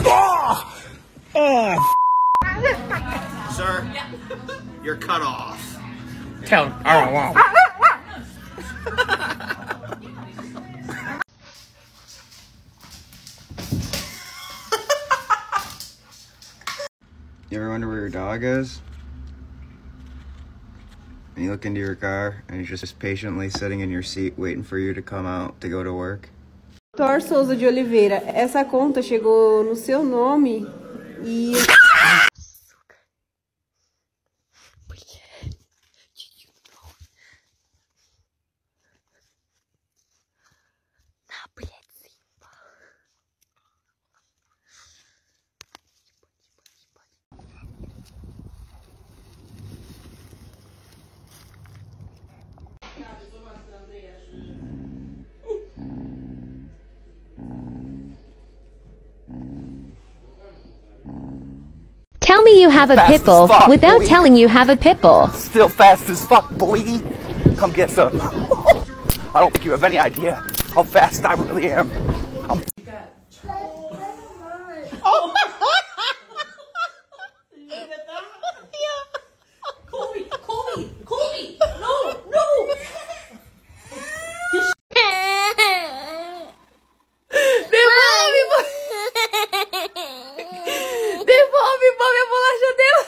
Oh! Oh! Sir, you're cut off. Tell him. Oh, wow. You ever wonder where your dog is? And you look into your car and he's just patiently sitting in your seat waiting for you to come out to go to work. Thor Souza de Oliveira, essa conta chegou no seu nome e... Tell me you have a pit bull without telling you have a pit bull. Still fast as fuck, boy. Come get some. I don't think you have any idea how fast I really am. Oh! Colby! No! Devolve a bolacha dela!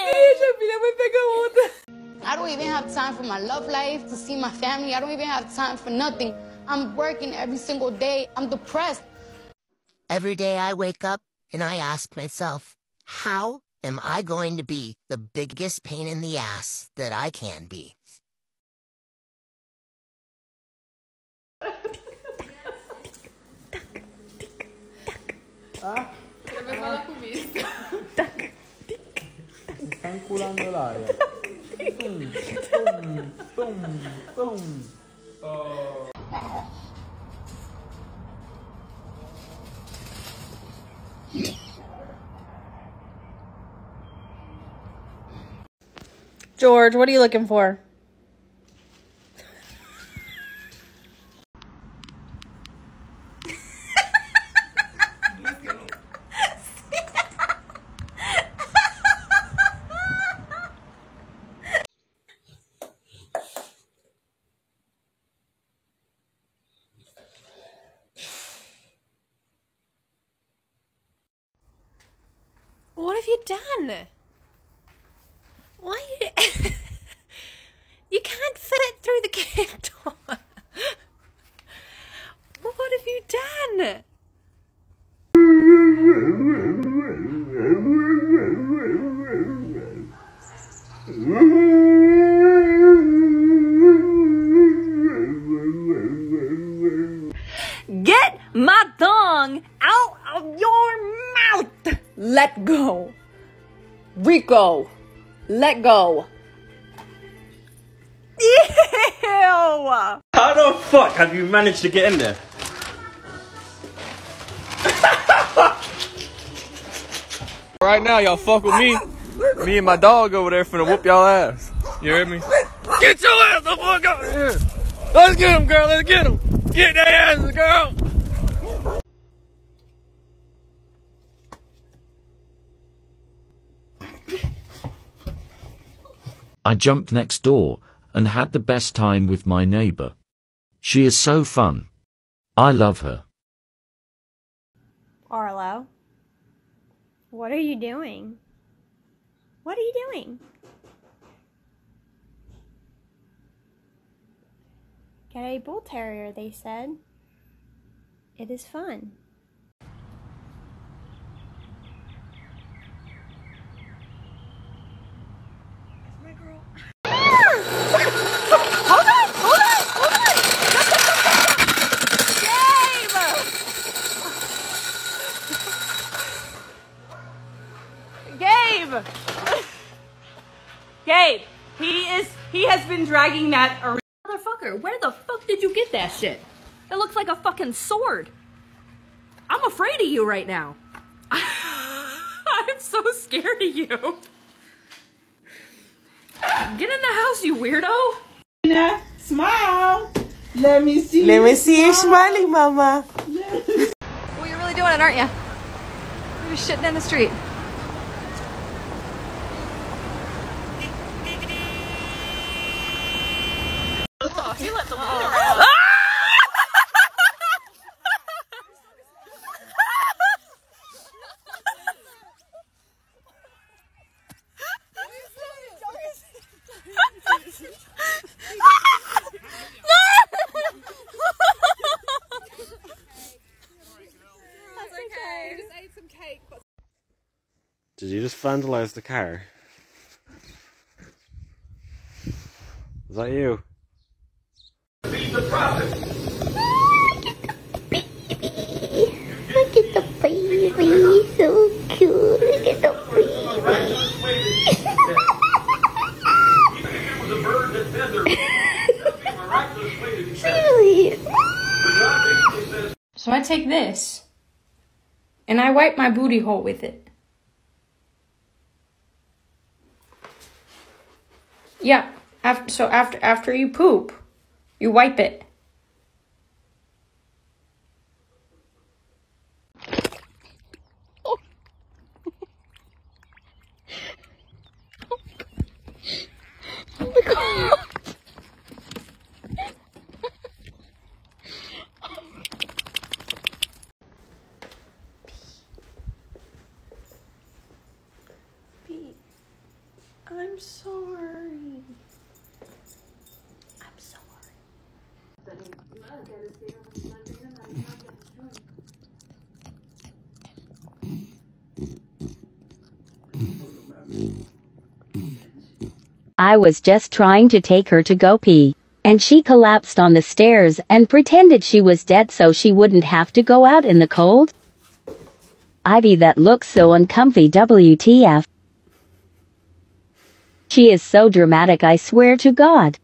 Deixa, filha, vai pegar outra. I don't even have time for my love life, to see my family. I don't even have time for nothing. I'm working every single day. I'm depressed. Every day I wake up and I ask myself, how am I going to be the biggest pain in the ass that I can be? Ah? Deve falar comigo. Está enculando el área. Tum. Oh. George, what are you looking for? What have you done? Why you... You can't fit it through the cake door. What have you done? Get my tongue out of your mouth! Let go. Rico, let go. Ew! How the fuck have you managed to get in there? Right now, y'all fuck with me. Me and my dog over there finna whoop y'all ass. You heard me? Get your ass the fuck out of here! Let's get him, girl, let's get him! Get that ass, girl! I jumped next door and had the best time with my neighbor. She is so fun. I love her. Arlo, what are you doing? What are you doing? Get a bull terrier, they said. It is fun. Gabe, he has been dragging that around. Motherfucker, where the fuck did you get that shit? It looks like a fucking sword. I'm afraid of you right now. I'm so scared of you. Get in the house, you weirdo. Smile. Let me see. Let me see you smiling, Mama. Well, you're really doing it, aren't you? You're just shitting in the street. He let the wind around. Did you just vandalize the car? Is that you? Beat the prophet. Look at the baby, so cute. Look at the baby. Even if it was a bird that feathered, that would be a miraculous way to be fed. So I take this and I wipe my booty hole with it. Yeah, after you poop, you wipe it. Oh my God. I'm sorry. I'm sorry. I was just trying to take her to go pee, and she collapsed on the stairs and pretended she was dead so she wouldn't have to go out in the cold. Ivy, that looks so uncomfy, WTF. She is so dramatic, I swear to God.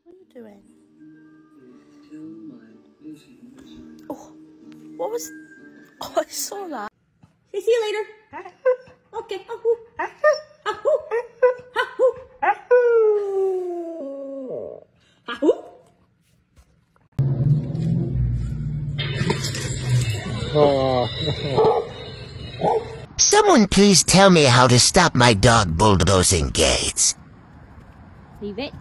What are you doing? Oh, what was? Oh, I saw that. See you later. Okay. Someone please tell me how to stop my dog bulldozing gates. Leave it.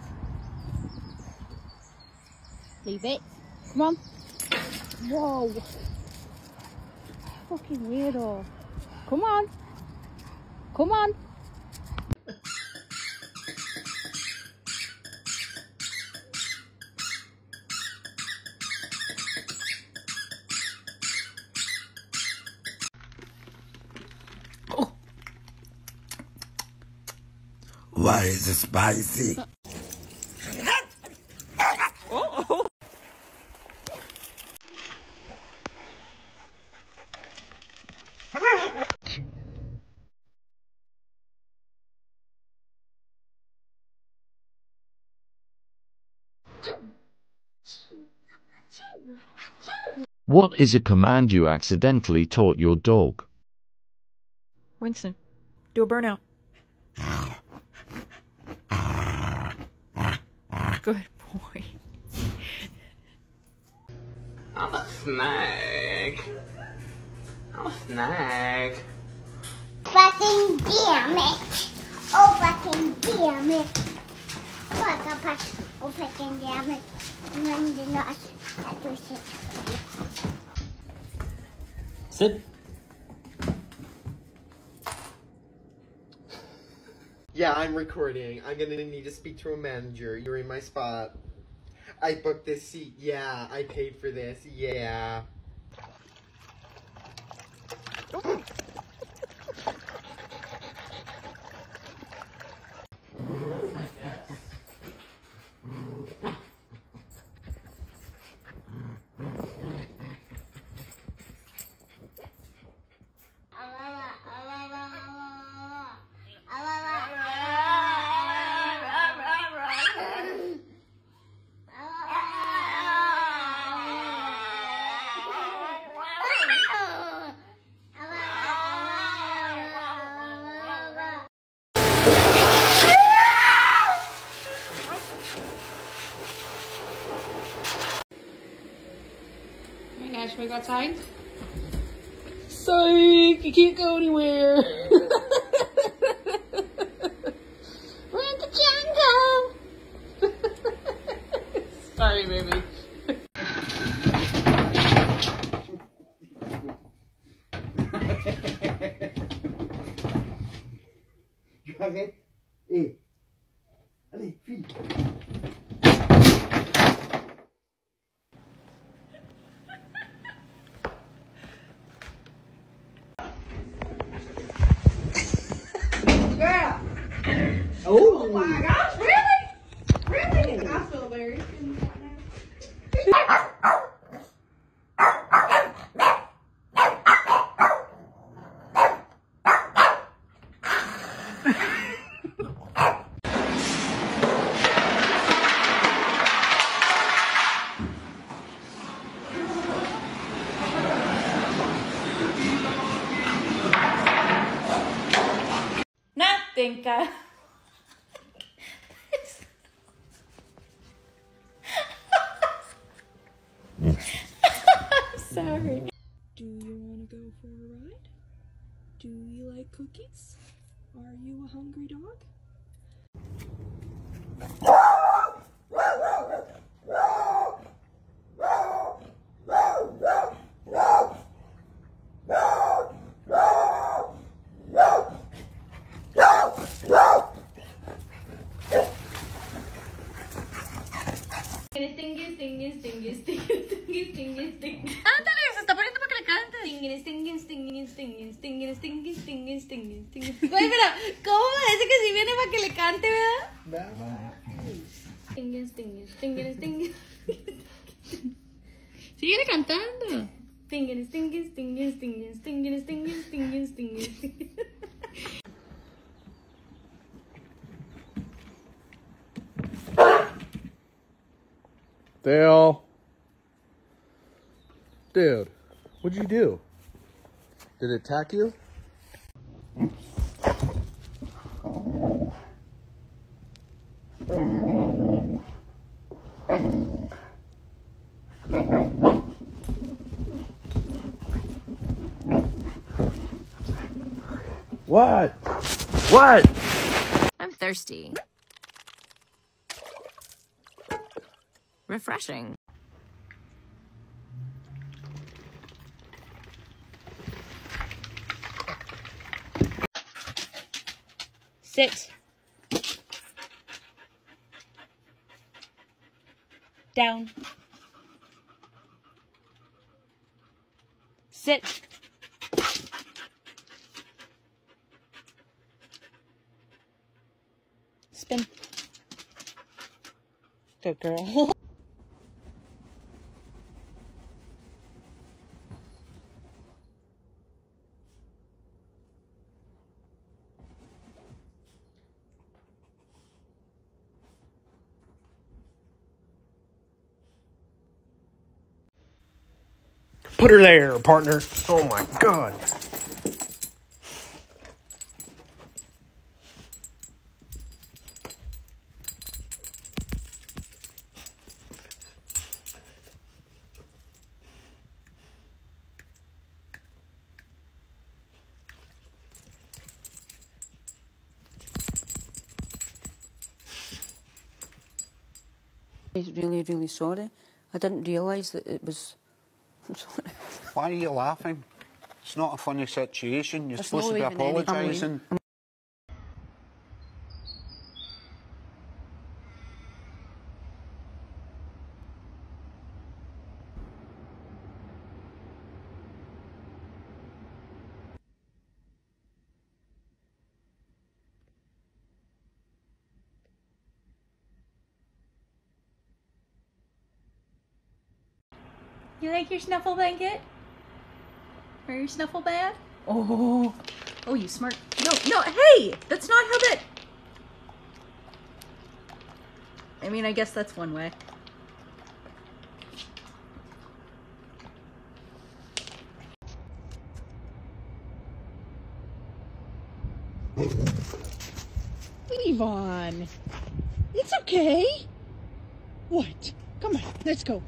Leave it. Come on. Whoa. Fucking weirdo. Come on. Come on. Why is it spicy? What is a command you accidentally taught your dog? Winston, do a burnout. Good boy. I'm a snag. I'm a snag. Fucking damn it. Oh, fucking damn it. Oh, fucking damn it. And then not. Sit. Yeah, I'm recording. I'm gonna need to speak to a manager. You're in my spot. I booked this seat. Yeah, I paid for this. Yeah. outside. Psych! You can't go anywhere. We're in the jungle. Sorry, baby. Arrête. Et. Allez, file. Girl. Oh my gosh, really? Really? I feel very Nothing, guys. I'm sorry. Do you want to go for a ride? Do you like cookies? Are you a hungry dog? Ándale, se está poniendo para que le cantes. Güey, pero ¿cómo parece que si viene para que le cante, verdad? Síguele cantando. Dale. Dude, what'd you do? Did it attack you? What? What? I'm thirsty. Refreshing. Sit. Down. Sit. Spin. Good girl. Put her there, partner. Oh my god. Really, really sorry. I didn't realise that it was... Why are you laughing? It's not a funny situation. You're It's supposed to be not even any- apologising. You like your snuffle blanket? Or your snuffle bag? Oh, oh, you smart. No, no, hey, that's not how that. I mean, I guess that's one way. Yvonne, it's okay. What? Come on, let's go.